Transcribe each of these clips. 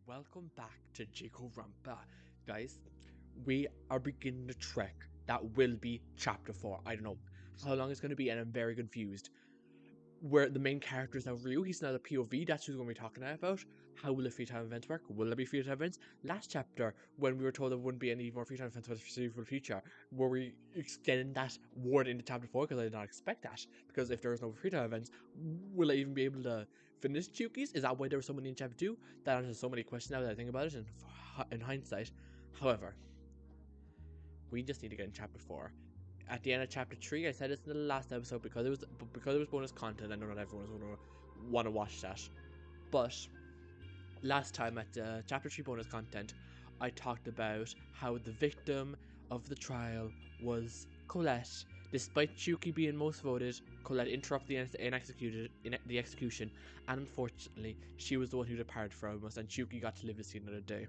welcome back to Jikoronpa. Guys, we are beginning the trek that will be chapter 4. I don't know how long it's going to be, and I'm very confused. Where the main character is now Ryuu, he's now the POV, that's who we're going to be talking about. How will the free time events work? Will there be free time events? Last chapter, when we were told there wouldn't be any more free time events for the foreseeable future, were we extending that word into chapter 4? Because I did not expect that. Because if there was no free time events, will I even be able to finish Chuki's? Is that why there was so many in chapter 2? That answers so many questions now that I think about it in hindsight. However, we just need to get in chapter 4. At the end of chapter 3, I said this in the last episode because it was bonus content. I know not everyone's going to want to watch that, but last time at chapter 3 bonus content, I talked about how the victim of the trial was Colette. Despite Chuki being most voted, Colette interrupted the execution, and unfortunately, she was the one who departed from us, and Chuki got to live to see another day.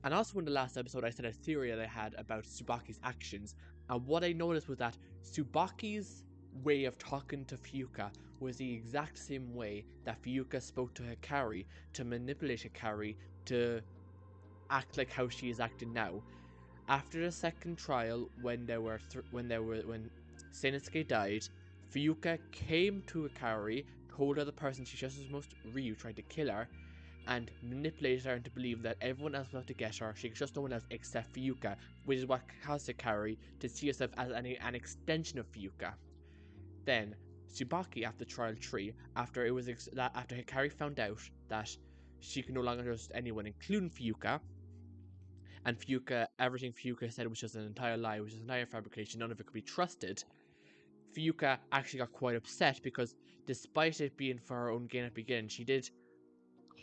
And also in the last episode, I said a theory that I had about Tsubaki's actions, and what I noticed was that Tsubaki's way of talking to Fuuka was the exact same way that Fuuka spoke to Hikari to manipulate Hikari to act like how she is acting now. After the second trial, when Seinosuke died, Fuuka came to Hikari, told her the person she trusted most, Ryuu, tried to kill her, and manipulated her into believing that everyone else was out to get her. She could trust no one else except Fuuka, which is what caused Hikari to see herself as an extension of Fuuka. Then, Tsubaki, after trial 3, after Hikari found out that she could no longer trust anyone, including Fuuka, and everything Fuuka said was just an entire lie, which was an entire fabrication, none of it could be trusted, Fuuka actually got quite upset because despite it being for her own gain at the beginning, she did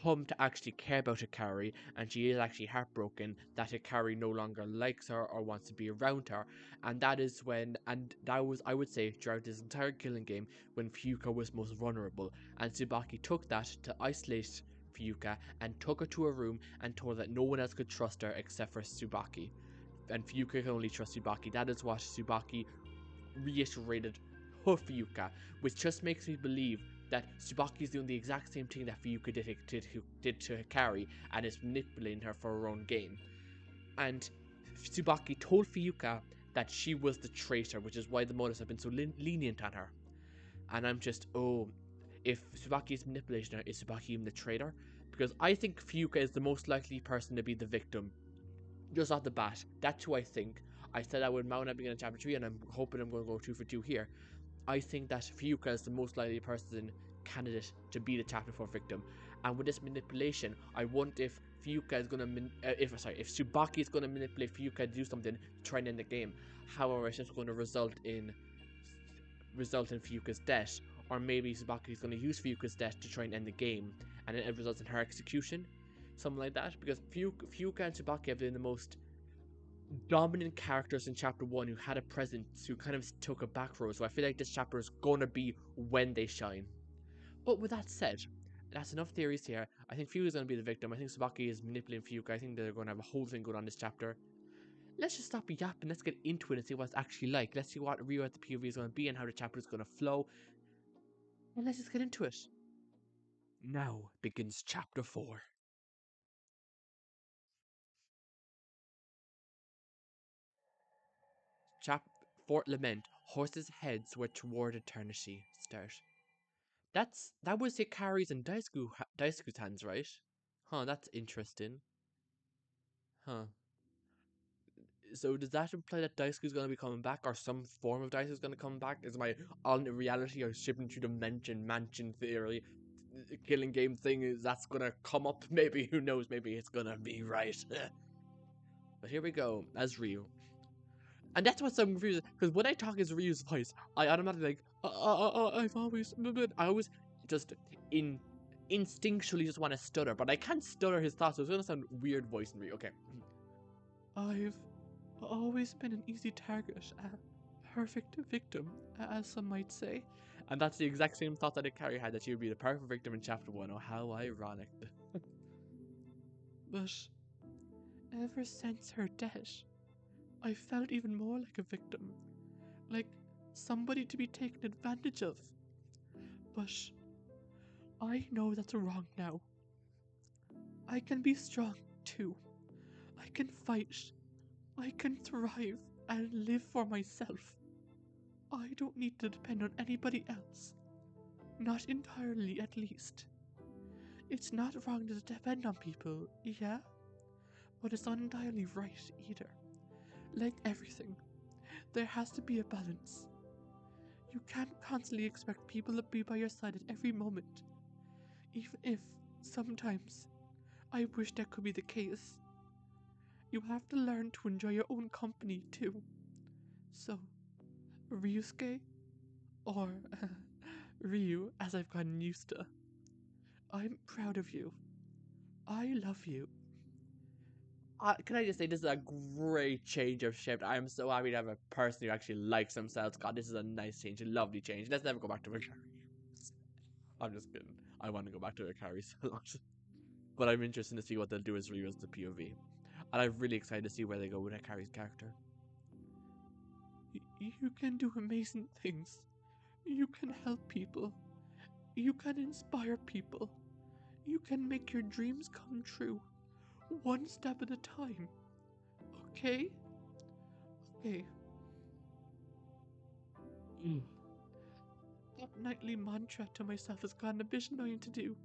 come to actually care about Hikari, and she is actually heartbroken that Hikari no longer likes her or wants to be around her. And that was, I would say, throughout this entire killing game, when Fuuka was most vulnerable. And Tsubaki took that to isolate Fuuka and took her to a room and told her that no one else could trust her except for Tsubaki. And Fuuka can only trust Tsubaki. That is what Tsubaki reiterated to Fuuka, which just makes me believe that Tsubaki is doing the exact same thing that Fuuka did to Hikari, and is manipulating her for her own gain. And Tsubaki told Fuuka that she was the traitor, which is why the motives have been so lenient on her. And I'm just, if Tsubaki is manipulating her, is Tsubaki even the traitor? Because I think Fuuka is the most likely person to be the victim. Just off the bat, that's who I think. I said I would mount at the beginning of chapter 3, and I'm hoping I'm going to go 2 for 2 here. I think that Fuuka is the most likely person candidate to be the chapter 4 victim. And with this manipulation, I wonder if Fuuka is gonna if Tsubaki is gonna manipulate Fuuka to do something to try and end the game. However, it's just going to result in Fuuka's death, or maybe Tsubaki is going to use Fuuka's death to try and end the game, and it results in her execution, something like that. Because Fuuka and Tsubaki have been the most dominant characters in chapter 1 who had a presence, who kind of took a back row, so I feel like this chapter is going to be when they shine. But with that said, that's enough theories here. I think Fuuka is going to be the victim. I think Tsubaki is manipulating Fuuka. I think they're going to have a whole thing going on this chapter. Let's just stop yapping. Let's get into it and see what it's actually like. Let's see what Ryuu at the POV is going to be and how the chapter is going to flow. And let's just get into it. Now begins chapter 4. Fort Lament. Horses' heads were toward eternity. Start. That was Hikari's and Daisuke's hands, right? Huh, that's interesting. Huh. So does that imply that Daisuke's gonna be coming back, or some form of Daisuke's gonna come back? Is my alternate reality or shipping through dimension mansion theory killing game thing is that's gonna come up? Maybe, who knows, maybe it's gonna be right. But here we go, as Ryuu. And that's what's so confusing, because when I talk as Ryu's voice, I automatically like, I always just instinctually just want to stutter, but I can't stutter his thoughts, so it's gonna sound weird voicing me. Okay. I've always been an easy target, a perfect victim, as some might say. And that's the exact same thought that Hikari had, that she would be the perfect victim in chapter 1. Oh, how ironic. But ever since her death, I felt even more like a victim, like somebody to be taken advantage of. But I know that's wrong now. I can be strong too. I can fight. I can thrive and live for myself. I don't need to depend on anybody else. Not entirely, at least. It's not wrong to depend on people, yeah? But it's not entirely right either. Like everything, there has to be a balance. You can't constantly expect people to be by your side at every moment. Even if, sometimes, I wish that could be the case. You have to learn to enjoy your own company too. So, Ryusuke, or Ryu as I've gotten used to, I'm proud of you. I love you. Can I just say this is a great change of shift. I am so happy to have a person who actually likes themselves. God, this is a nice change, a lovely change. Let's never go back to Hikari. I'm just kidding. I want to go back to Hikari so much. But I'm interested to see what they'll do as Ryu as the POV. And I'm really excited to see where they go with Hikari's character. You can do amazing things. You can help people. You can inspire people. You can make your dreams come true. One step at a time. Okay? Okay. That nightly mantra to myself has gotten a bit annoying to do,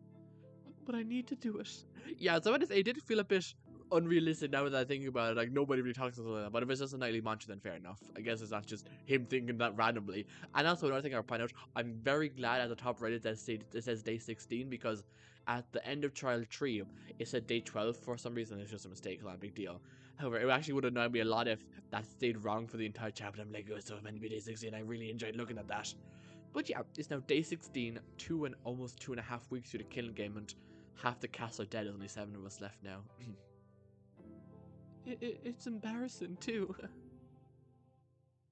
but I need to do it. Yeah, so I want to say it did feel a bit unrealistic now that I think about it. Like, nobody really talks about that. But if it's just a nightly mantra, then fair enough. I guess it's not just him thinking that randomly. And also, another thing I'll point out, I'm very glad at the top right it says day 16, because at the end of trial 3, it said day 12 for some reason. It's just a mistake, it's not a big deal. However, it actually would annoy me a lot if that stayed wrong for the entire chapter. I'm like, oh, it's so meant to be day 16. I really enjoyed looking at that. But yeah, it's now day 16, almost 2.5 weeks through the killing game, and half the cast are dead. There's only 7 of us left now. It's embarrassing too.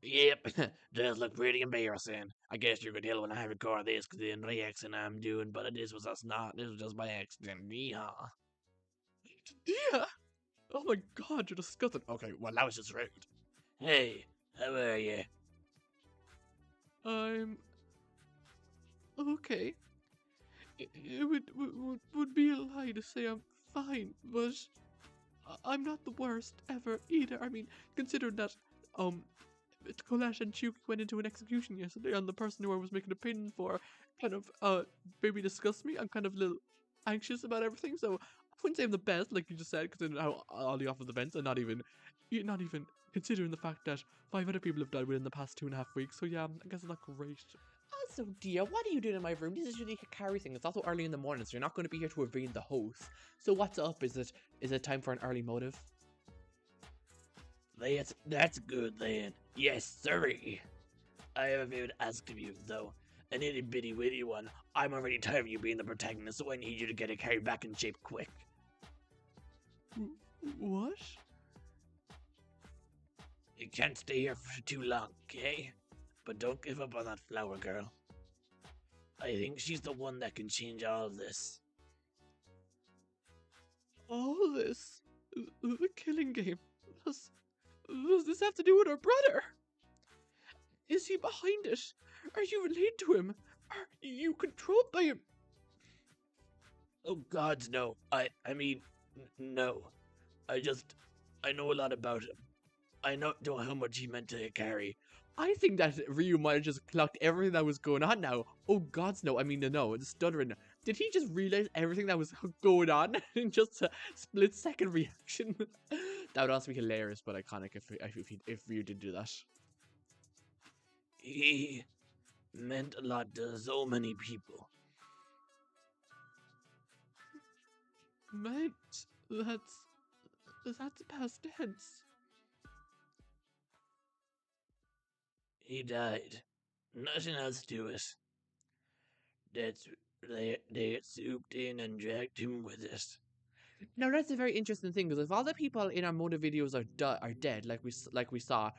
Yep, does look pretty embarrassing. I guess you could tell when I record this because the reaction I'm doing, but this was us not. This was just by accident. Yeehaw. Yeah. Oh my god, you're disgusting. Okay, well That was just rude. Hey, how are you? I'm okay. It would be a lie to say I'm fine, but I'm not the worst ever either. I mean, considering that Colette and Chuki went into an execution yesterday, and the person who I was making a pin for kind of maybe discussed me. I'm kind of a little anxious about everything, so I wouldn't say I'm the best, like you just said, considering how all the off of the events, and not even considering the fact that 5 other people have died within the past 2.5 weeks. So yeah, I guess it's not great. Also, dear, what are you doing in my room? This is really Hikari thing. It's also early in the morning, so you're not going to be here to evade the host. So what's up? Is it time for an early motive? That's good then. Yes, sirree. I have a favor to ask of you, though. An itty bitty witty one. I'm already tired of you being the protagonist, so I need you to get Hikari back in shape quick. What? You can't stay here for too long, okay? But don't give up on that flower girl. I think she's the one that can change all of this. All this? The killing game? Does this have to do with our brother? Is he behind it? Are you related to him? Are you controlled by him? Oh gods, no. I mean, no. I know a lot about him. I know how much he meant to Hikari. I think that Ryu might have just clocked everything that was going on now. Oh gods, no. I mean, no, it's stuttering. Did he just realize everything that was going on in just a split-second reaction? That would also be hilarious, but iconic if Ryu did do that. He meant a lot to so many people. Meant? That's past tense. He died. Nothing else to it. They swooped in and dragged him with us. Now that's a very interesting thing, because if all the people in our motive videos are dead, like we saw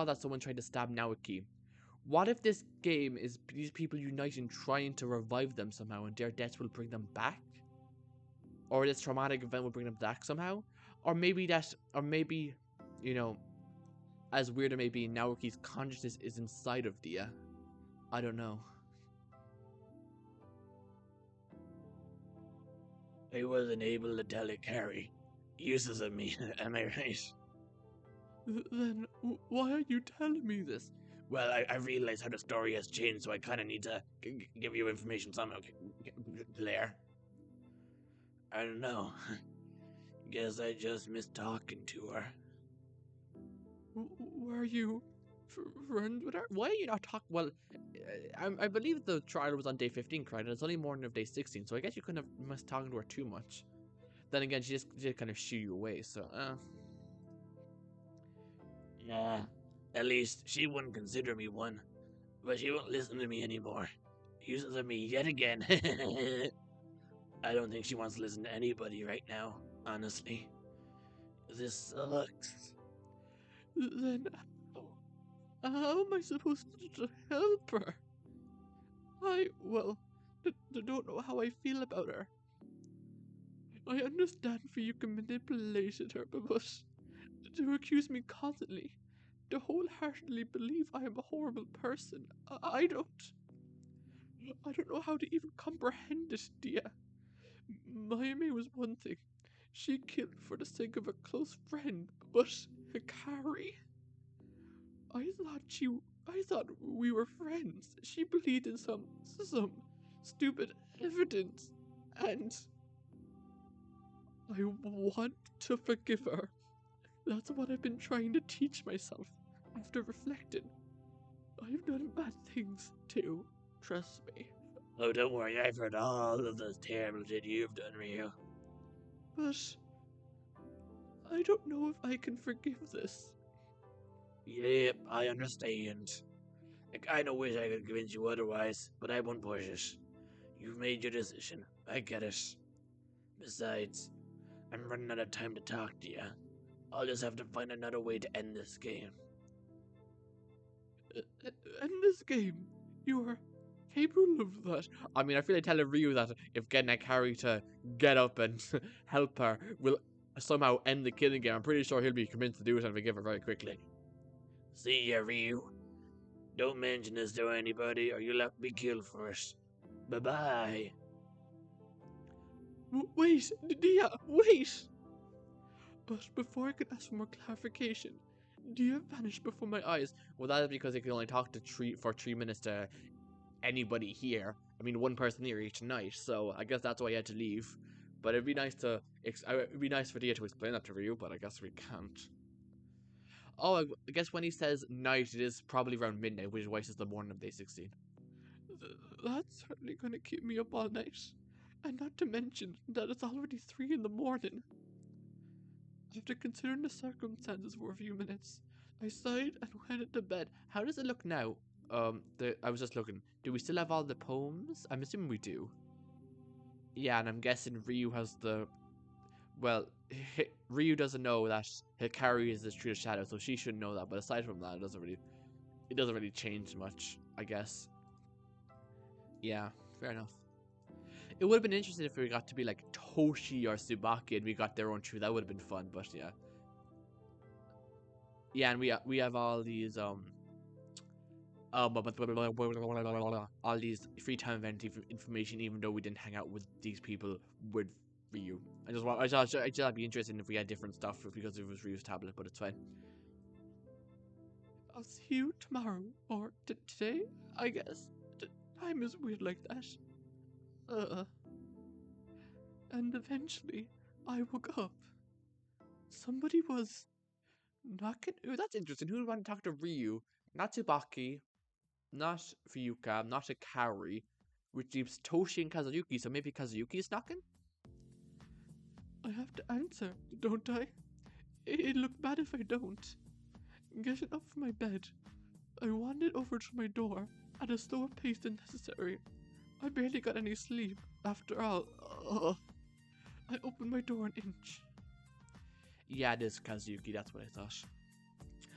that someone tried to stab Naoki. What if this game is these people uniting, trying to revive them somehow, and their deaths will bring them back? Or this traumatic event will bring them back somehow? Or maybe you know, as weird it may be, Naoki's consciousness is inside of Dia. I don't know. I wasn't able to tell Hikari. Useless of me, am I right? Then why are you telling me this? Well, I realize how the story has changed, so I kind of need to give you information somehow, Blair. I don't know. Guess I just miss talking to her. Were you friends with her? Why are you not talking? Well, I believe the trial was on day 15, correct? And it's only morning of day 16, so I guess you couldn't have missed talking to her too much. Then again, she just did kind of shoo you away, so, Yeah, at least she wouldn't consider me one. But she won't listen to me anymore. Uses of me yet again. I don't think she wants to listen to anybody right now, honestly. This sucks. Then, how am I supposed to help her? Well, don't know how I feel about her. I understand Ryuka manipulated her, but to accuse me constantly, to wholeheartedly believe I am a horrible person, I don't know how to even comprehend it, Dia. Mayumi was one thing. She killed for the sake of a close friend, but Hikari? I thought we were friends. She believed in some stupid evidence, and I want to forgive her. That's what I've been trying to teach myself after reflecting. I've done bad things too, trust me. Oh, don't worry, I've heard all of the terrible shit you've done, Ryu. But I don't know if I can forgive this. Yep, I understand. I kinda wish I could convince you otherwise, but I won't push it. You've made your decision. I get it. Besides, I'm running out of time to talk to you. I'll just have to find another way to end this game. In this game, you are capable of that. I mean, I feel like telling Ryu that if getting Hikari to get up and help her will somehow end the killing game, I'm pretty sure he'll be convinced to do it and forgive her very quickly. See ya, Ryu. Don't mention this to anybody or you'll have to be killed for it. Bye-bye. Wait, Dia, wait! But before I could ask for more clarification, Dia vanished before my eyes. Well, that is because he could only talk to for 3 minutes to anybody here. I mean, one person here each night, so I guess that's why he had to leave. But it'd be nice for Dia to explain that to Ryu, but I guess we can't. Oh, I guess when he says night, it is probably around midnight, which is why it's the morning of day 16. That's certainly gonna keep me up all night. And not to mention that it's already 3 in the morning. After considering the circumstances for a few minutes, I sighed and went to bed. How does it look now? I was just looking. Do we still have all the poems? I'm assuming we do. Yeah, and I'm guessing Ryu has the... Well, Ryu doesn't know that Hikari is the true shadow, so she should know that. But aside from that, it doesn't really change much, I guess. Yeah, fair enough. It would have been interesting if we got to be like Toshi or Tsubaki and we got their own truth. That would have been fun, but yeah. Yeah, and we have all these all these free time event information, even though we didn't hang out with these people with Ryu. I just I'd be interested if we had different stuff because it was Ryu's tablet, but it's fine. I'll see you tomorrow or today, I guess. Time is weird like that. And eventually, I woke up. Somebody was knocking. Ooh, that's interesting. Who would want to talk to Ryu? Not Tsubaki, not Ryuka, not Hikari, which leaves Toshi and Kazuyuki, so maybe Kazuyuki is knocking? I have to answer, don't I? It'd look bad if I don't. Getting up from my bed, I wandered over to my door at a slower pace than necessary. I barely got any sleep, after all. I opened my door an inch. Yeah, it is Kazuyuki, that's what I thought.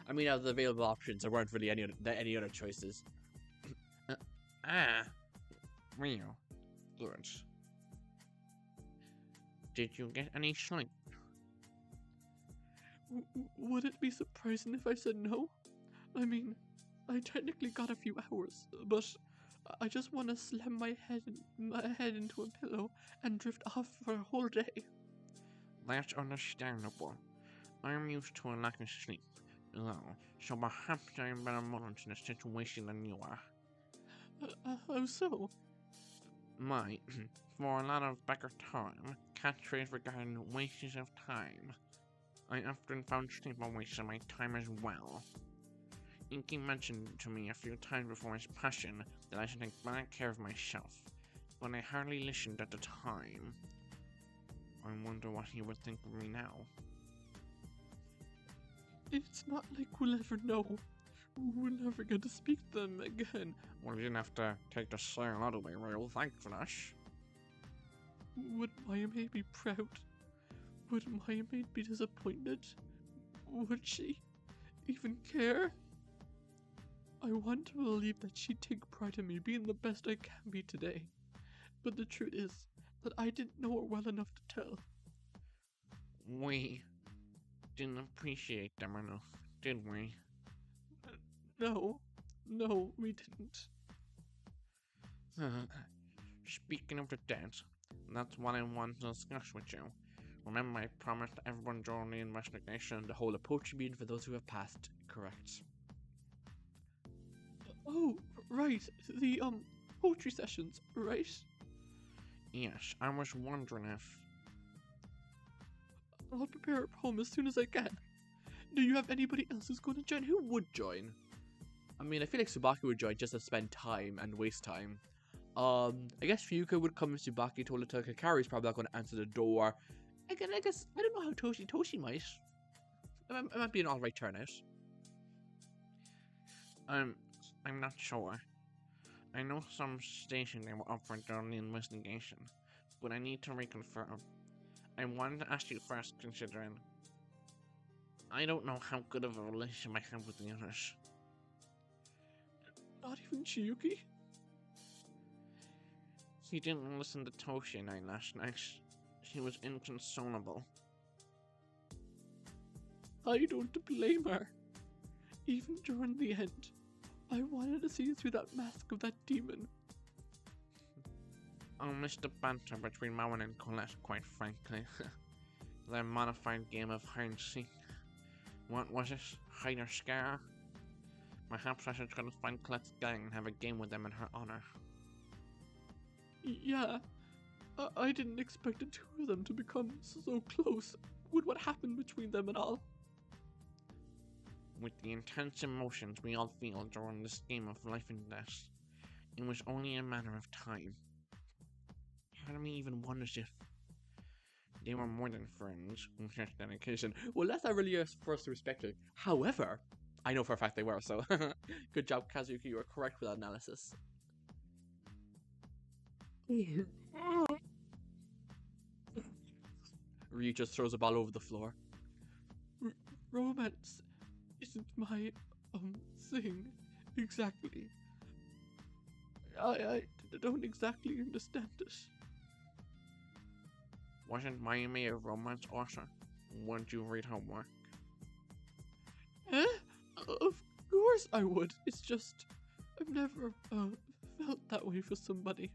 I mean, out of the available options, there weren't really any other choices. Real. Good. Did you get any sleep? Would it be surprising if I said no? I mean, I technically got a few hours, but I just want to slam my head into a pillow and drift off for a whole day. That's understandable. I'm used to a lack of sleep, though, so perhaps I'm better molded to the situation than you are. How so? My, for a lot of better term, catchphrase regarding wastes of time. I often found sleep a waste of my time as well. Ikki mentioned to me a few times before his passion that I should take better care of myself, but I hardly listened at the time. I wonder what he would think of me now. It's not like we'll ever know. We'll never get to speak to them again. Well, you didn't have to take the sale out of my real thankfulness. Would Maya May be proud? Would Maya May be disappointed? Would she even care? I want to believe that she'd take pride in me being the best I can be today. But the truth is that I didn't know her well enough to tell. We didn't appreciate them enough, did we? No, we didn't. Speaking of the dead, that's what I want to discuss with you. Remember I promised everyone during the investigation The whole approach meeting for those who have passed. Correct. Oh, right. The, poetry sessions, right? Yes, I was wondering if... I'll prepare a poem as soon as I can. Do you have anybody else who's going to join? Who would join? I mean, I feel like Tsubaki would join just to spend time and waste time. I guess Fuyuka would come if Tsubaki told her to. Hikari's probably not going to answer the door. Again, I guess, I don't know how Toshi might. It might be an alright turnout. I'm not sure. I know some station they were up for during the investigation, but I need to reconfirm. I wanted to ask you first, considering I don't know how good of a relationship I have with the others. Not even Chiyuki? He didn't listen to Toshi and I last night. He was inconsolable. I don't blame her. Even during the end, I wanted to see through that mask of that demon. I'll miss the banter between Marwan and Colette, quite frankly. Their modified game of hide and seek. What was it? Hide or scare? Perhaps I should try to find Colette's gang and have a game with them in her honor. Yeah, I didn't expect the two of them to become so close with what happened between them and all. With the intense emotions we all feel during this game of life and death, it was only a matter of time. Part of me even wonders if they were more than friends with such dedication. Well, that's not really for us to respect it. However, I know for a fact they were, so good job, Kazuyuki. You were correct with that analysis. Ryuu just throws a ball over the floor. Romance isn't my, thing, exactly. I don't exactly understand it. Wasn't Miami a romance author? Would you read her work? Of course I would. It's just, I've never, felt that way for somebody.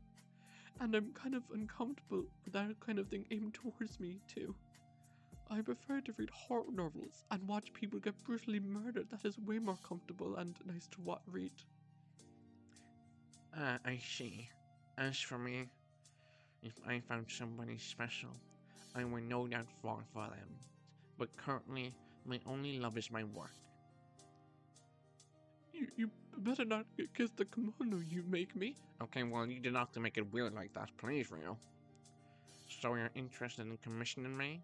And I'm kind of uncomfortable with that kind of thing aimed towards me, too. I prefer to read horror novels and watch people get brutally murdered. That is way more comfortable and nice to read. I see. As for me, if I found somebody special, I would no doubt fall for them. But currently, my only love is my work. You better not kiss the kimono you make me. Okay, well, you did not have to make it weird like that, please, Ryuu. So you're interested in commissioning me?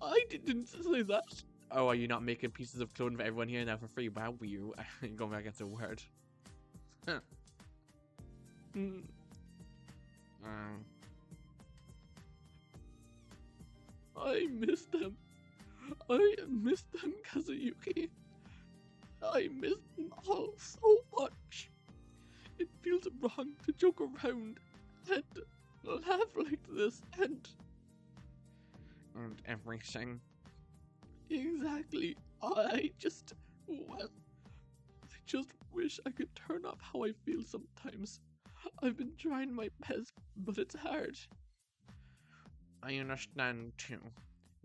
I didn't say that. Oh, are you not making pieces of clothing for everyone here now for free? Wow, you going back against a word. Huh. I miss them. I miss them, Kazuyuki. I miss them all so much. It feels wrong to joke around and laugh like this and everything. Exactly. I just just wish I could turn off how I feel sometimes. I've been trying my best, but it's hard. I understand too.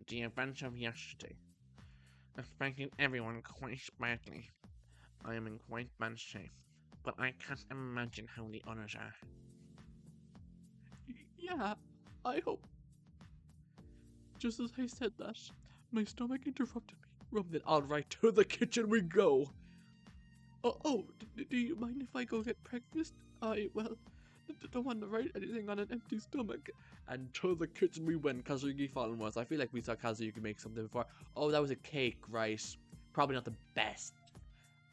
The events of yesterday affected everyone quite badly. I am in quite bad shape, but I can't imagine how the others are. Yeah, I hope. Just as I said that, my stomach interrupted me. Then all right, to the kitchen we go. Do you mind if I go get breakfast? Don't want to write anything on an empty stomach. And to the kitchen we went. Kazuyuki following us. I feel like we saw Kazuyuki make something before. Oh, that was a cake, right? Probably not the best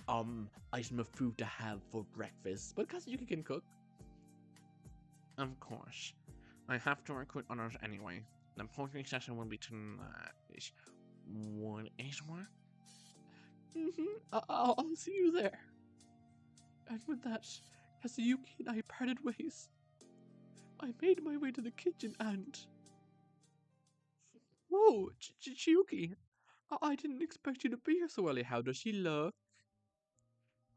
item of food to have for breakfast, but Kazuyuki can cook. Of course. I have to recruit others anyway. The poetry session will be tonight. Would it work? I'll see you there. And with that, Kazuyuki and I parted ways. I made my way to the kitchen and... Whoa, Chiyuki! I didn't expect you to be here so early. How does she look?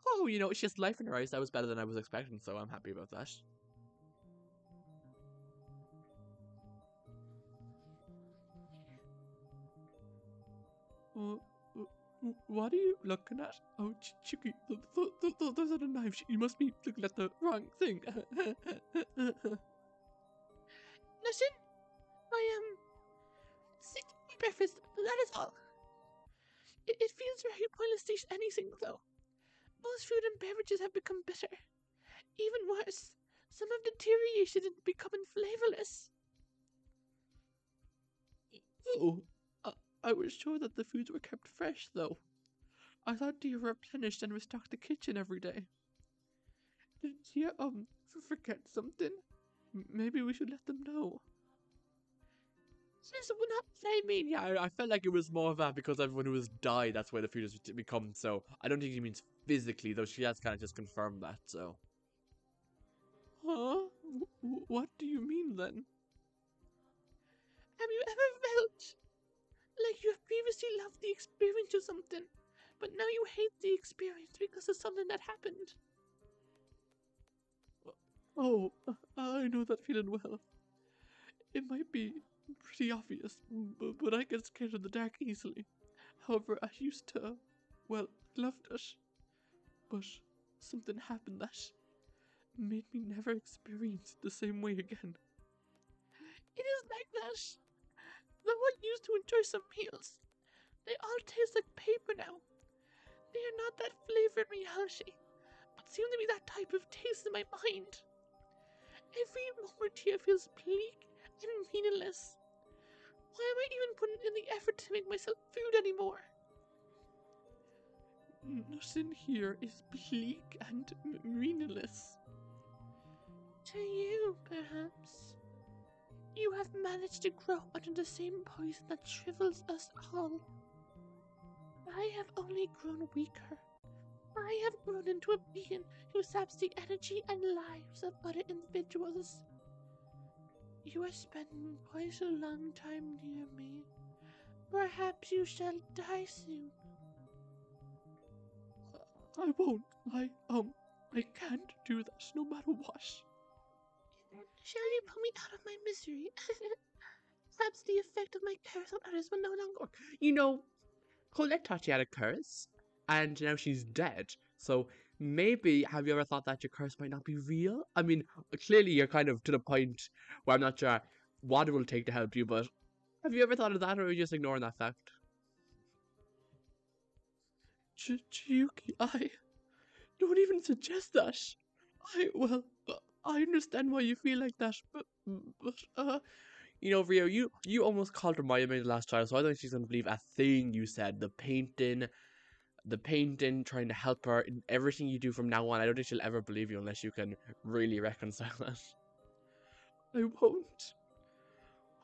Oh, she has life in her eyes. That was better than I was expecting, so I'm happy about that. What are you looking at? Oh, Chiyuki, those are the knives. You must be looking at the wrong thing. Listen, I am sick of my breakfast, that is all. It feels very pointless to eat anything, though. Most food and beverages have become bitter. Even worse, some have deteriorated and becoming flavorless. Oh, I was sure that the foods were kept fresh, though. I thought you replenished and restocked the kitchen every day. Did you, forget something? Maybe we should let them know. This would not what I mean. Yeah, I felt like it was more of that because everyone who has died, that's why the food has become so. I don't think he means physically, though she has kind of just confirmed that, so. Huh? What do you mean, then? Have you ever felt like you have previously loved the experience of something, but now you hate the experience because of something that happened? Oh, I know that feeling well. It might be pretty obvious, but I get scared of the dark easily. However, I used to, loved it. But something happened that made me never experience it the same way again. It is like that. The one used to enjoy some meals. They all taste like paper now. They are not that flavor in reality, but seem to be that type of taste in my mind. Every moment here feels bleak and meaningless. Why am I even putting in the effort to make myself food anymore? Nothing here is bleak and meaningless. To you, perhaps. You have managed to grow under the same poison that shrivels us all. I have only grown weaker. I have grown into a being who saps the energy and lives of other individuals. You are spending quite a long time near me. Perhaps you shall die soon. I won't. I can't do that no matter what. Shall you pull me out of my misery? Perhaps the effect of my curse on others will no longer work. Colette thought she had a curse, and now she's dead. So maybe, have you ever thought that your curse might not be real? I mean, clearly you're kind of to the point where I'm not sure what it will take to help you, but have you ever thought of that, or are you just ignoring that fact? Chiyuki, I don't even suggest that. I understand why you feel like that, but Rio, you almost called her Maya May the last child, so I don't think she's gonna believe a thing you said. The painting, trying to help her in everything you do from now on. I don't think she'll ever believe you unless you can really reconcile that. I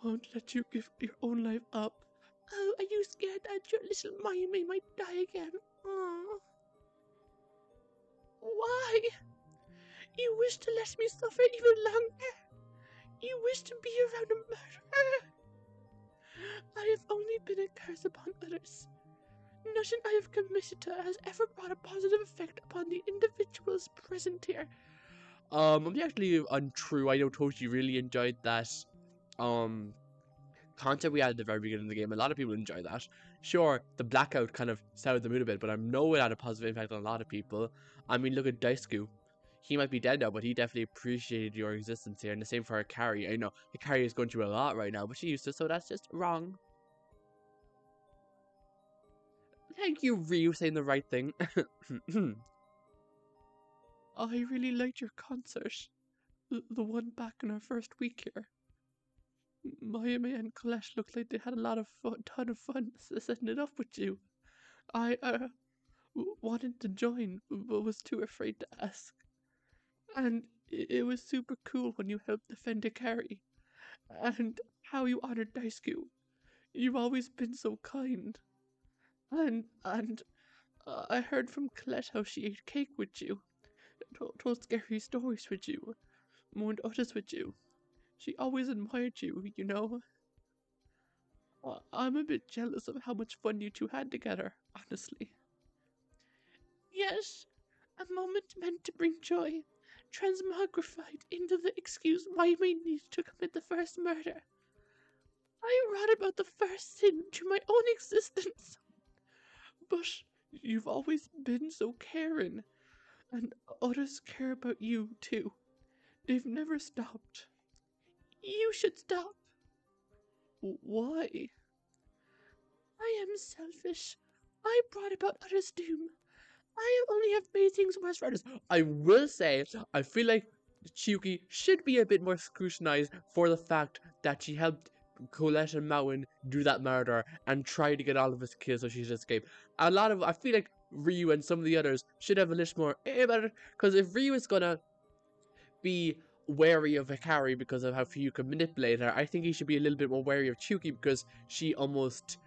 won't let you give your own life up. Oh, are you scared that your little Mayumi might die again? Oh. Why? You wish to let me suffer even longer? You wish to be around a murderer? I have only been a curse upon others. Nothing I have committed to has ever brought a positive effect upon the individuals present here. I'm actually untrue. I know Toshi really enjoyed that concept we had at the very beginning of the game. A lot of people enjoy that. Sure, the blackout kind of soured the mood a bit, but I know it had a positive impact on a lot of people. I mean, look at Daisuke. He might be dead now, but he definitely appreciated your existence here. And the same for Hikari. I know Hikari is going through a lot right now, but she used to, so that's just wrong. Thank you, Ryu, saying the right thing. I really liked your concert. The one back in our first week here. Mayame and Colette looked like they had a lot of fun, ton of fun setting it up with you. I wanted to join, but was too afraid to ask. And it was super cool when you helped defend Hikari. And how you honored Daisuke. You've always been so kind. And I heard from Colette how she ate cake with you, told scary stories with you, mourned others with you. She always admired you, you know. I'm a bit jealous of how much fun you two had together, honestly. Yes, a moment meant to bring joy, transmogrified into the excuse why we needed to commit the first murder. I wrote about the first sin to my own existence. But you've always been so caring, and others care about you too. They've never stopped. You should stop. Why? I am selfish. I brought about others' doom. I only have made things worse for others. I will say, I feel like Chiyuki should be a bit more scrutinized for the fact that she helped Colette and Mountain do that murder and try to get all of his kills so she should escape. I feel like Ryu and some of the others should have a little more about it, because if Ryu is gonna be wary of Hikari because of how you can manipulate her, I think he should be a little bit more wary of Chiyuki because she almost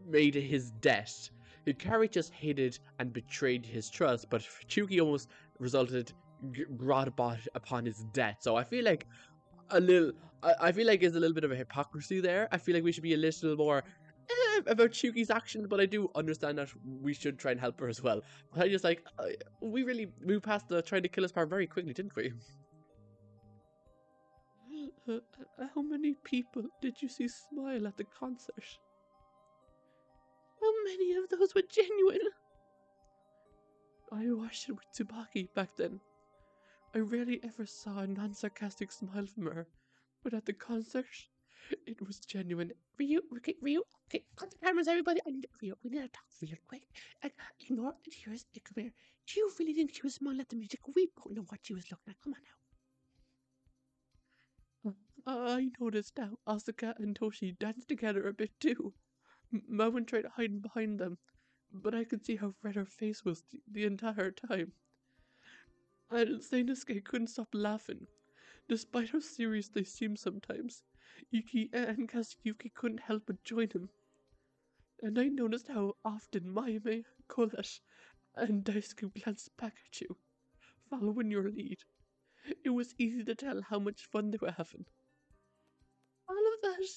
made his death. Hikari just hated and betrayed his trust, but Chiyuki almost brought upon his death. So I feel like I feel like there's a little bit of a hypocrisy there. I feel like we should be a little more about Chiyuki's actions, but I do understand that we should try and help her as well. But I just like, we really moved past the trying to kill us part very quickly, didn't we? How many people did you see smile at the concert? How many of those were genuine? I watched it with Tsubaki back then. I rarely ever saw a non-sarcastic smile from her, but at the concert, it was genuine. Ryu, okay, cut the cameras, everybody. Ryu, we need to talk real quick. Ignore the tears. Come here. Do you really think she was smiling at the music? We both know what she was looking at. Come on now. I noticed now Asuka and Toshi danced together a bit too. Mountain tried hiding behind them, but I could see how red her face was the entire time. And Sainosuke couldn't stop laughing. Despite how serious they seemed sometimes, Ikki and Kazuyuki couldn't help but join him. And I noticed how often Mayame, Colette, and Daisuke glanced back at you, following your lead. It was easy to tell how much fun they were having. All of that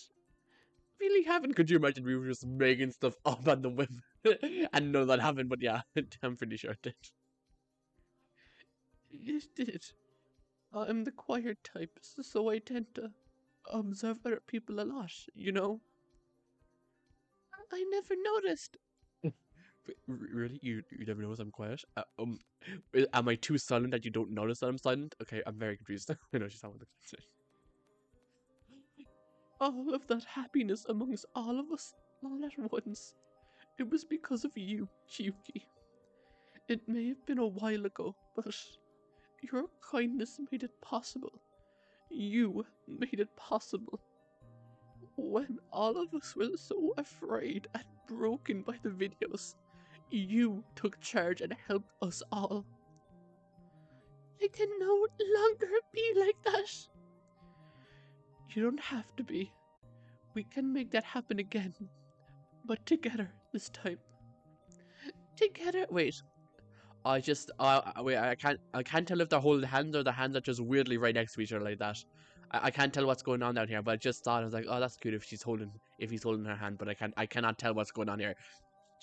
really happened. Could you imagine we were just making stuff up on the whim and none of that happened? But yeah, I'm pretty sure it did. It did. I'm the quiet type, so I tend to observe other people a lot, you know? I never noticed. Really? You never notice I'm quiet? Am I too silent that you don't notice that I'm silent? Okay, I'm very confused. I know she's not what the All of that happiness amongst all of us, all at once. It was because of you, Chiyuki. It may have been a while ago, but your kindness made it possible. You made it possible. When all of us were so afraid and broken by the videos, you took charge and helped us all. I can no longer be like that. You don't have to be. We can make that happen again. But together this time. Together. Wait. Wait, I can't tell if they're holding hands or the hands are just weirdly right next to each other like that. I can't tell what's going on down here, but I just thought, I was like, oh, that's cute if he's holding her hand, but I cannot tell what's going on here.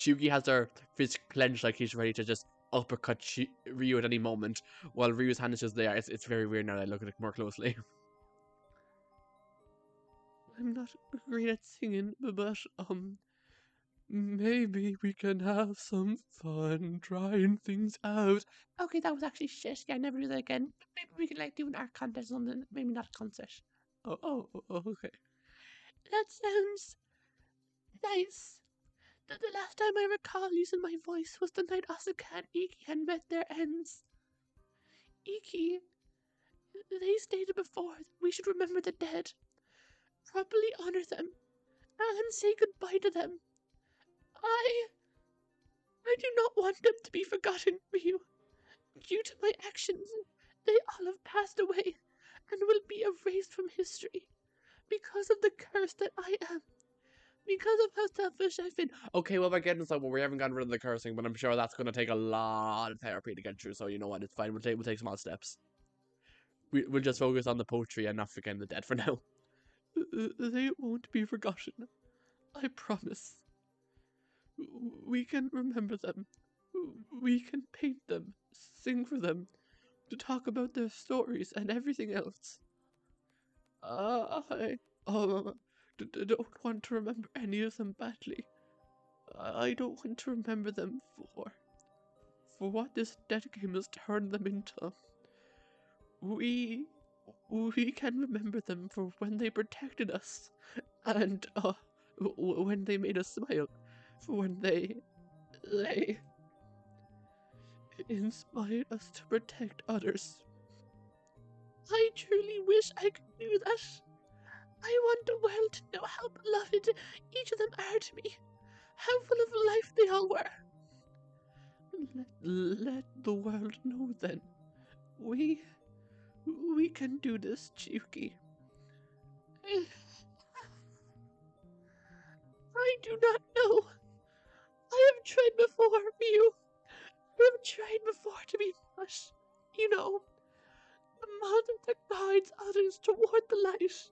Chiyuki has her fist clenched like he's ready to just uppercut Ryu at any moment, while Ryu's hand is just there. It's very weird now that I look at it more closely. I'm not great at singing, but maybe we can have some fun trying things out. Okay, that was actually shit. Yeah, never do that again. Maybe we could like do an art contest or something. Maybe not a concert. Oh, okay. That sounds nice. The last time I recall using my voice was the night Asuka and Ikki had met their ends. Ikki, they stated before that we should remember the dead, properly honor them, and say goodbye to them. I do not want them to be forgotten, Ryu. Due to my actions, they all have passed away and will be erased from history because of the curse that I am. Because of how selfish I've been. Okay, well, we're getting somewhere. We haven't gotten rid of the cursing, but I'm sure that's going to take a lot of therapy to get through. So you know what? It's fine. We'll take small steps. We'll just focus on the poetry and not forgetting the dead for now. They won't be forgotten. I promise. We can remember them. We can paint them, sing for them, to talk about their stories and everything else. I don't want to remember any of them badly. I don't want to remember them for what this dead game has turned them into. We can remember them for when they protected us, and when they made us smile, for when they inspired us to protect others. I truly wish I could do that. I want the world to know how beloved each of them are to me, how full of life they all were. Let the world know then. We can do this, Chiyuki. I do not know. I have tried before, Ryu. I have tried before to be much, you know, the mother that guides others toward the light.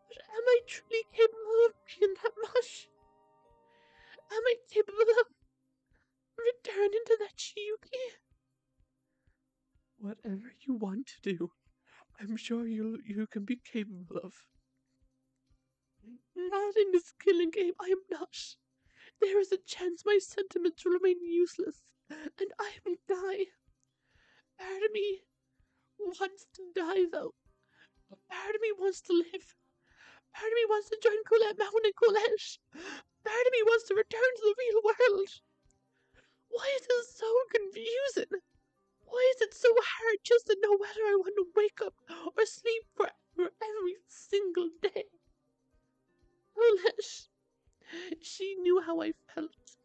But am I truly capable of being that much? Am I capable of returning to that Chiyuki? Whatever you want to do, I'm sure you can be capable of. Not in this killing game, I am not. There is a chance my sentiments will remain useless, and I will die. Part of me wants to die, though. Part of me wants to live. Part of me wants to join Colette Mountain and Colette. Part of me wants to return to the real world. Why is this so confusing? Why is it so hard just to know whether I want to wake up or sleep forever every single day? Colette, she knew how I felt.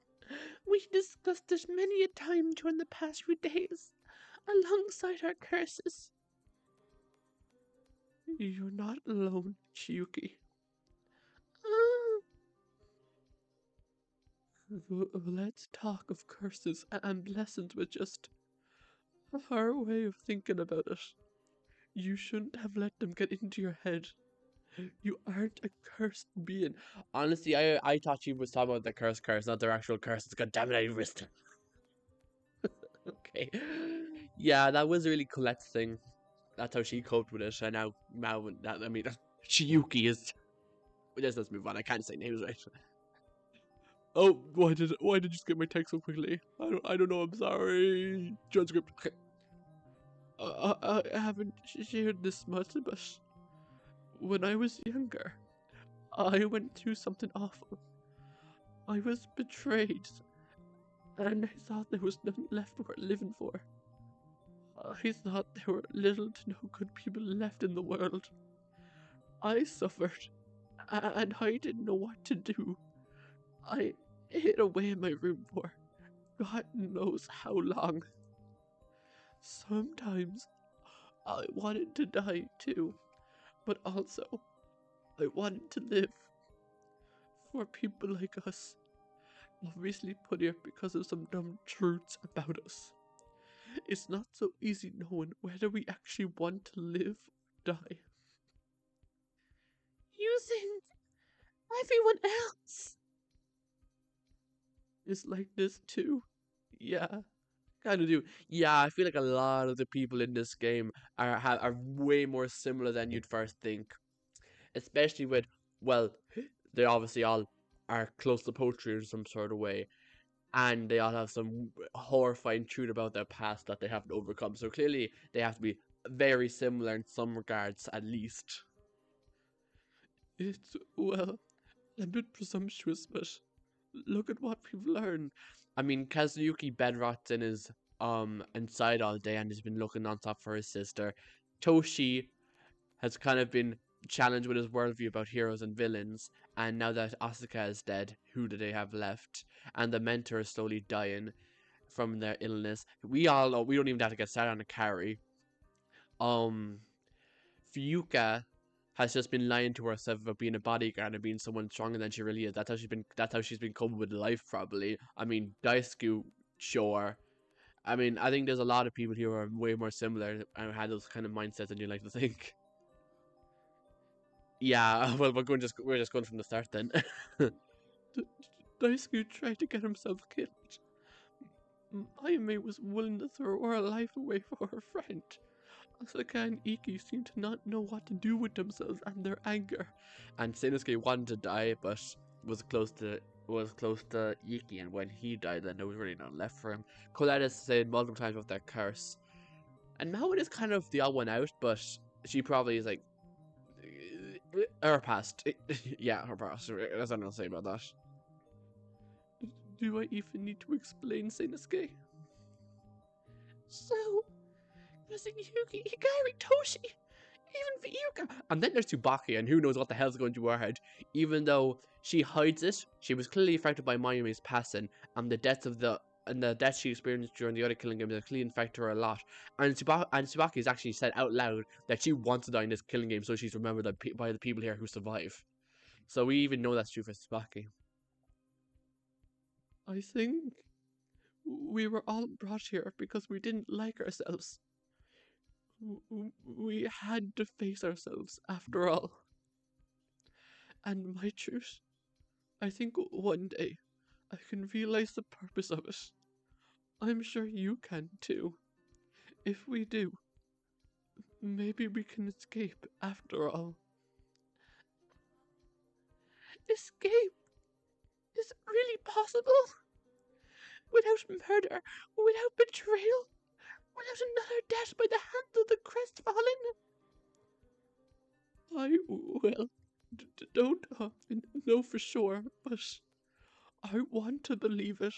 We discussed this many a time during the past few days, alongside our curses. You're not alone, Chiyuki. Let's talk of curses and blessings with just our way of thinking about it. You shouldn't have let them get into your head. You aren't a cursed being. Honestly, I thought she was talking about the curse, not their actual curses. God damn it, I missed it. Okay. Yeah, that was really Colette's thing. That's how she coped with it. And now I mean, Chiyuki is. Let's move on. I can't say names right. Oh, why did you skip my text so quickly? I don't know. I'm sorry. Transcript. Okay. I haven't shared this much, but when I was younger, I went through something awful. I was betrayed, and I thought there was nothing left worth living for. I thought there were little to no good people left in the world. I suffered, and I didn't know what to do. I hid away in my room for God knows how long. Sometimes I wanted to die too, but also I wanted to live. For people like us, obviously put here because of some dumb truths about us. It's not so easy knowing whether we actually want to live or die. Using everyone else. is like this too. Yeah, kind of do. Yeah, I feel like a lot of the people in this game are way more similar than you'd first think. Especially with, well, they obviously all are close to poetry in some sort of way, and they all have some horrifying truth about their past that they have to overcome. So clearly, they have to be very similar in some regards, at least. It's, well, a bit presumptuous, but look at what we've learned. I mean, Kazuyuki bedrots in his inside all day and has been looking nonstop for his sister. Toshi has kind of been challenged with his worldview about heroes and villains, and now that Asuka is dead, who do they have left? And the mentor is slowly dying from their illness. We all know, we don't even have to get started on Hikari. Um, Fuyuka has just been lying to herself about being a bodyguard and being someone stronger than she really is. That's how she's been coping with life, probably. I mean, Daisuke, sure. I mean, I think there's a lot of people here who are way more similar and had those kind of mindsets than you like to think. Yeah, well, we're just going from the start then. Daisuke tried to get himself killed. Mayumi was willing to throw her life away for her friend. Asuka and Ikki seemed to not know what to do with themselves and their anger. And Seinosuke wanted to die, but was close to Ikki, and when he died, then there was really nothing left for him. Colette has said multiple times about that curse. And Maui is kind of the odd one out, but she probably is like her past. Yeah, her past. There's nothing to say about that. Do I even need to explain, Seinosuke? So, Kazuyuki, Hikari, Toshi, even Fuyuka. And then there's Tsubaki, and who knows what the hell's going through her head. Even though she hides it, she was clearly affected by Mayumi's passing, and the death she experienced during the other killing game that clearly infected her a lot. And Tsubaki has actually said out loud that she wants to die in this killing game, so she's remembered by the people here who survive. So we even know that's true for Tsubaki. I think we were all brought here because we didn't like ourselves. We had to face ourselves after all. And my truth, I think one day I can realize the purpose of it. I'm sure you can too. If we do, maybe we can escape after all. Escape? Is it really possible? Without murder, without betrayal, without another death by the hands of the crestfallen? I, well, don't know for sure, but I want to believe it.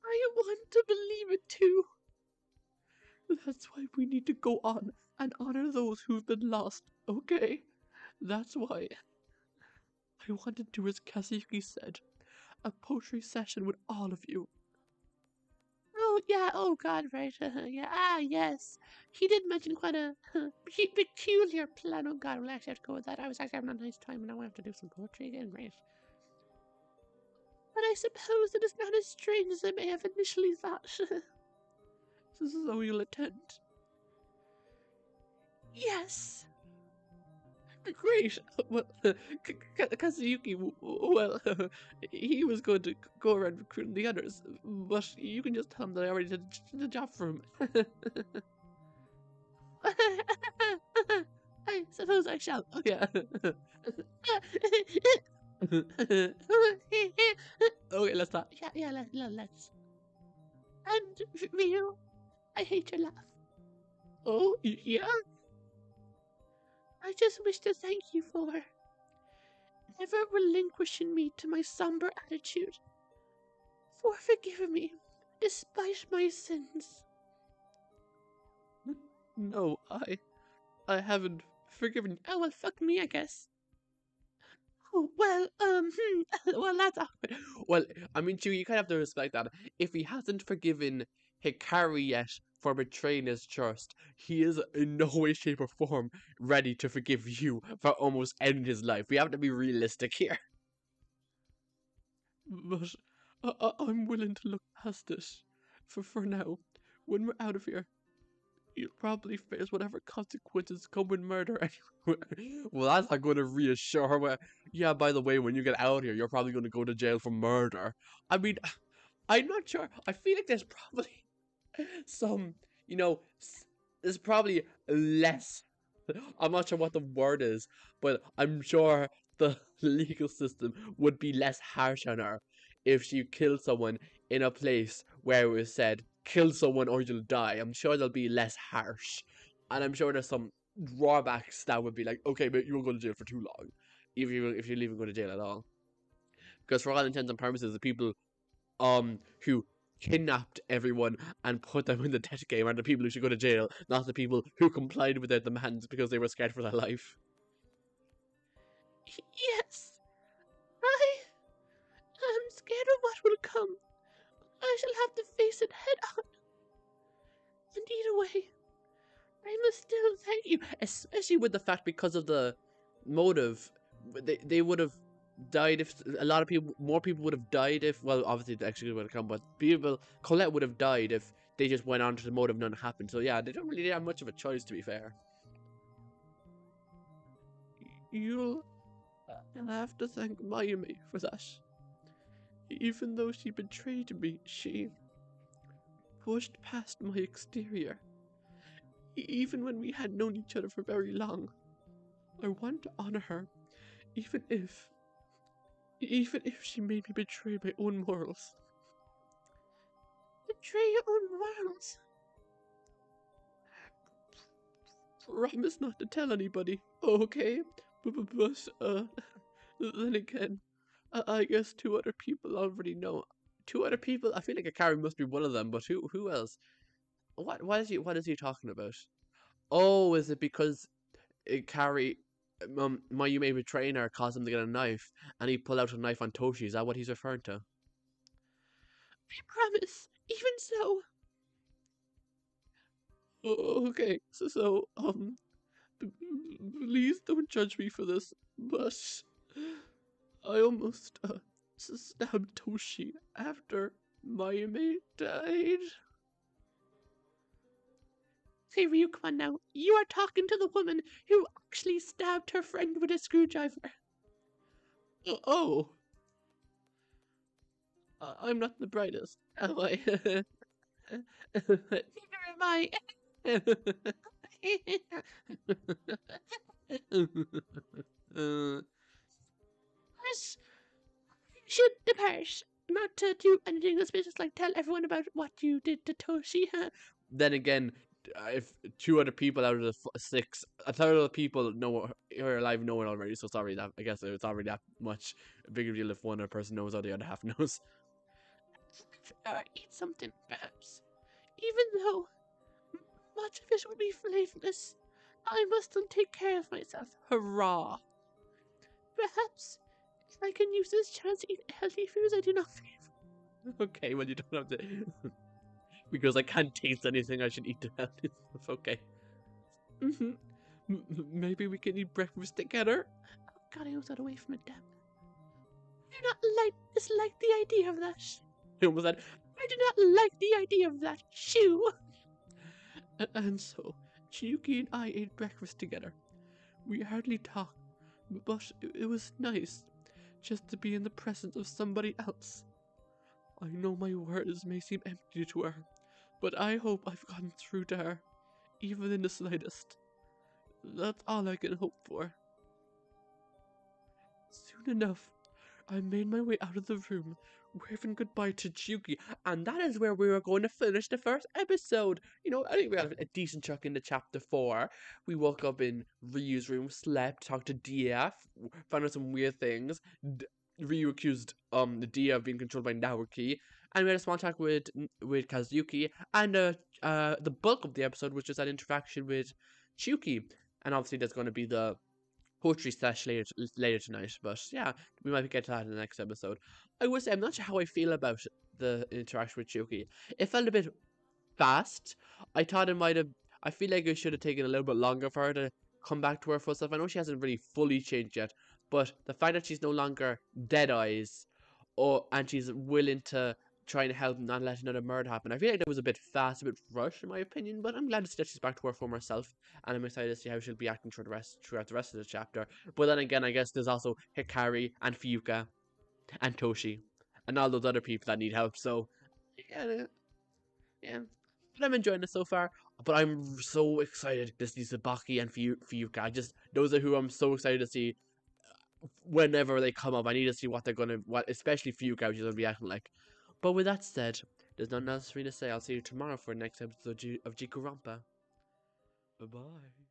I want to believe it too. That's why we need to go on and honor those who've been lost, okay? That's why I want to do as Kazuyuki said, a poetry session with all of you. Oh, yeah, oh god, right, yeah, yes. He did mention quite a peculiar plan. Oh god, we'll actually have to go with that. I was actually having a nice time and now I have to do some poetry again, right? But I suppose it is not as strange as I may have initially thought. So you'll attend? Yes. Great. Well, Kazuyuki, well, he was going to go around recruiting the others, but you can just tell him that I already did the job for him. I suppose I shall. Oh, yeah. Okay, let's start. Yeah, let's. And Ryu, I hate your laugh. Oh, yeah? I just wish to thank you for never relinquishing me to my somber attitude, for forgiving me despite my sins. No, I haven't forgiven you. Oh, well, fuck me, I guess. Oh, well, well, that's awkward. Well, I mean, you kind of have to respect that. If he hasn't forgiven Hikari yet for betraying his trust, he is in no way, shape, or form ready to forgive you for almost ending his life. We have to be realistic here. But I'm willing to look past this. For now, when we're out of here, you'll probably face whatever consequences come with murder anyway. Well, that's not going to reassure her. Yeah, by the way, when you get out here, you're probably going to go to jail for murder. I mean, I'm not sure. I feel like there's probably some, there's probably less. I'm not sure what the word is, but I'm sure the legal system would be less harsh on her if she killed someone in a place where it was said, kill someone or you'll die. I'm sure they'll be less harsh. And I'm sure there's some drawbacks that would be like, okay, but you won't go to jail for too long. If you'll even go to jail at all. Because for all intents and purposes, the people who kidnapped everyone and put them in the death game are the people who should go to jail, not the people who complied with their demands because they were scared for their life. Yes, I'm scared of what will come. I shall have to face it head on. And either way, I must still thank you. Especially with the fact, because of the motive, they would have died if more people would have died if, well, obviously the execution would have come, but Colette would have died if they just went on to the motive, none happened. So yeah, they don't really have much of a choice, to be fair. You'll have to thank Mayumi for that. Even though she betrayed me, she pushed past my exterior. Even when we had known each other for very long. I want to honor her, even if she made me betray my own morals. Betray your own morals? Promise not to tell anybody, okay? But then again, I guess 2 other people already know. 2 other people? I feel like Hikari must be one of them, but who else? What is he talking about? Oh, is it because Hikari, Mayumi betraying her caused him to get a knife, and he pulled out a knife on Toshi? Is that what he's referring to? I promise, even so. Oh, okay, so please don't judge me for this, but I almost stabbed Toshi after Mayumi died. Hey Ryuu, come on now. You are talking to the woman who actually stabbed her friend with a screwdriver. Oh. I'm not the brightest, am I? Neither am I. Should depart. Not to do anything suspicious like tell everyone about what you did to Toshi. Then again, if 2 other people out of the 6, a third of the people know are alive, know it already. So sorry, that I guess it's already that much a bigger deal if one other person knows or the other half knows. Eat something, perhaps. Even though much of it would be flavorless, I must still take care of myself. Hurrah! Perhaps if I can use this chance to eat healthy foods I do not favor. Okay, well, you don't have to. Because I can't taste anything, I should eat the healthy stuff. Okay. Maybe we can eat breakfast together? Oh God, I almost got away from it, damn. I do not dislike the idea of that. You almost said, I do not like the idea of that. Shoo! And so, Chiyuki and I ate breakfast together. We hardly talked, but it was nice just to be in the presence of somebody else. I know my words may seem empty to her, but I hope I've gotten through to her, even in the slightest. That's all I can hope for. Soon enough, I made my way out of the room, waving goodbye to Chiyuki, and that is where we were going to finish the first episode. I think we had a decent chunk into chapter 4. We woke up in Ryu's room, slept, talked to DF, found out some weird things. Ryu accused the Dia of being controlled by Naoki, and we had a small talk with Kazuyuki, and the bulk of the episode was just that interaction with Chiyuki, and obviously there's going to be the poetry slash later tonight, but yeah, we might get to that in the next episode. I would say I'm not sure how I feel about the interaction with Chiyuki. It felt a bit fast. I thought I feel like it should have taken a little bit longer for her to come back to her full self. I know she hasn't really fully changed yet, but the fact that she's no longer Dead Eyes, and she's willing to trying to help not let another murder happen. I feel like that was a bit fast, a bit rushed in my opinion, but I'm glad to see that she's back to her former self, and I'm excited to see how she'll be acting throughout the rest of the chapter. But then again, I guess there's also Hikari and Fuyuka and Toshi and all those other people that need help. So yeah, yeah. But I'm enjoying it so far. But I'm so excited to see Sabaki and Fuyuka. Those are who I'm so excited to see whenever they come up. I need to see what they're gonna, especially Fuyuka, which is gonna be acting like. But with that said, there's nothing else for me to say. I'll see you tomorrow for the next episode of Jikoronpa. Bye bye.